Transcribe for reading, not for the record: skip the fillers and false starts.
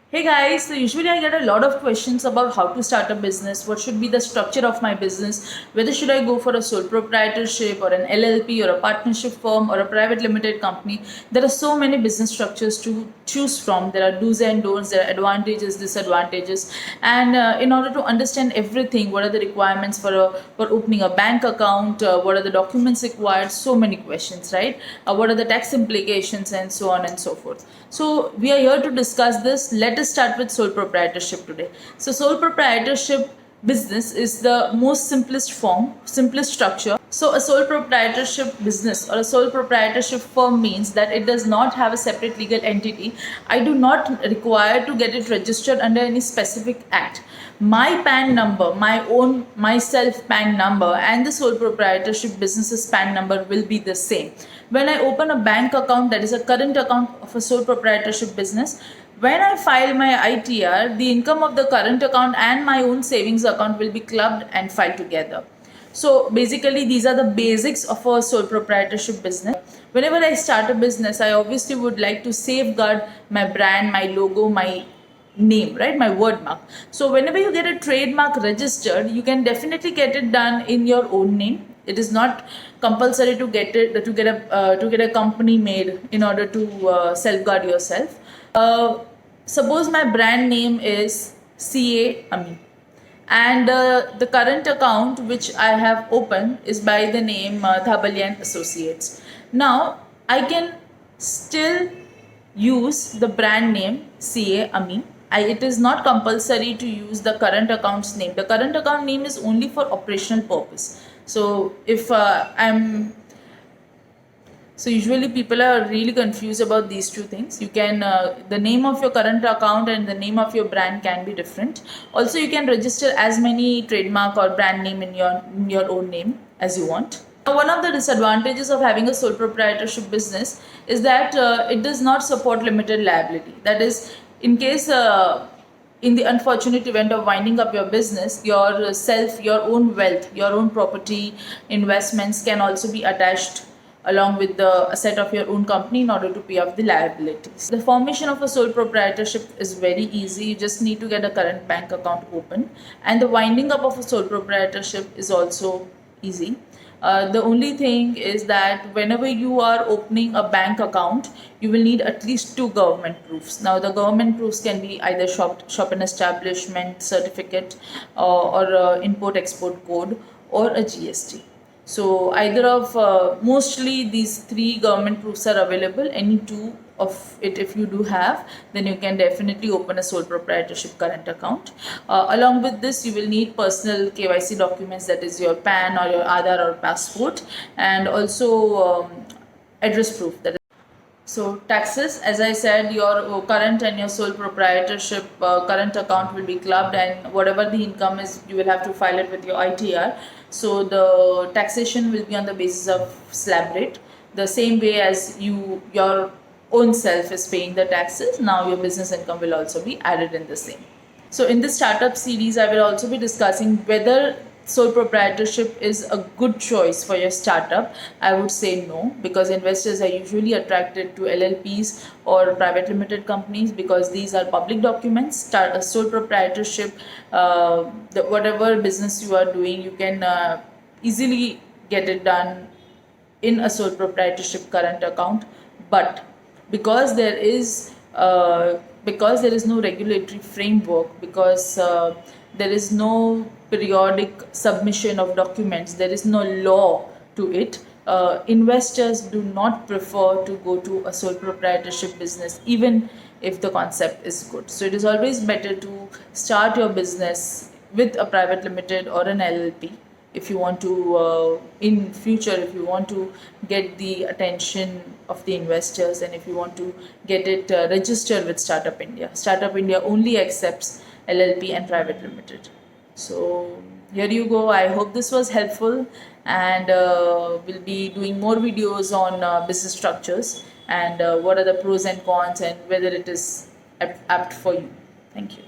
Hey guys, so usually I get a lot of questions about how to start a business, what should be the structure of my business, whether should I go for a sole proprietorship or an LLP or a partnership firm or a private limited company. There are so many business structures to choose from. There are do's and don'ts, there are advantages, disadvantages, and in order to understand everything, what are the requirements for opening a bank account, what are the documents required, so many questions, right? What are the tax implications and so on and so forth. So we are here to discuss this. Let us start with sole proprietorship today. So sole proprietorship business is the most simplest form, simplest structure. So a sole proprietorship business or a sole proprietorship firm means that it does not have a separate legal entity. I do not require to get it registered under any specific act. My PAN number, my own myself PAN number, and the sole proprietorship business's PAN number will be the same. When I open a bank account, that is a current account of a sole proprietorship business, when I file my ITR, the income of the current account and my own savings account will be clubbed and filed together. So basically, these are the basics of a sole proprietorship business. Whenever I start a business, I obviously would like to safeguard my brand, my logo, my name, right? My word mark. So whenever you get a trademark registered, you can definitely get it done in your own name. It is not compulsory to get a company made in order to safeguard yourself. Suppose my brand name is CA Ami, and the current account which I have opened is by the name Thabalian Associates. Now I can still use the brand name CA Ami. It is not compulsory to use the current account's name. The current account name is only for operational purpose. So if so usually people are really confused about these two things. You can the name of your current account and the name of your brand can be different. Also, you can register as many trademark or brand name in your own name as you want. One of the disadvantages of having a sole proprietorship business is that it does not support limited liability. That is, in case in the unfortunate event of winding up your business, your own wealth, your own property, investments can also be attached along with the asset of your own company in order to pay off the liabilities. The formation of a sole proprietorship is very easy. You just need to get a current bank account open, and the winding up of a sole proprietorship is also easy. The only thing is that whenever you are opening a bank account, you will need at least two government proofs. Now, the government proofs can be either shop and establishment certificate or import export code or a GST. So either of mostly these three government proofs are available. Any two of it, if you do have, then you can definitely open a sole proprietorship current account. Along with this, you will need personal KYC documents, that is your PAN or your Aadhaar or passport, and also address proof. So taxes, as I said, your current and your sole proprietorship current account will be clubbed, and whatever the income is, you will have to file it with your ITR. So the taxation will be on the basis of slab rate, the same way as your own self is paying the taxes. Now your business income will also be added in the same. So in this startup series, I will also be discussing whether sole proprietorship is a good choice for your startup. I would say no, because investors are usually attracted to LLPs or private limited companies because these are public documents. Sole proprietorship, whatever business you are doing, you can easily get it done in a sole proprietorship current account, but because there is no regulatory framework, because there is no periodic submission of documents, there is no law to it, investors do not prefer to go to a sole proprietorship business even if the concept is good. So it is always better to start your business with a private limited or an LLP if you want to in future, if you want to get the attention of the investors, and if you want to get it registered with Startup India only accepts LLP and private limited. So here you go. I hope this was helpful, and we'll be doing more videos on business structures and what are the pros and cons and whether it is apt for you. Thank you.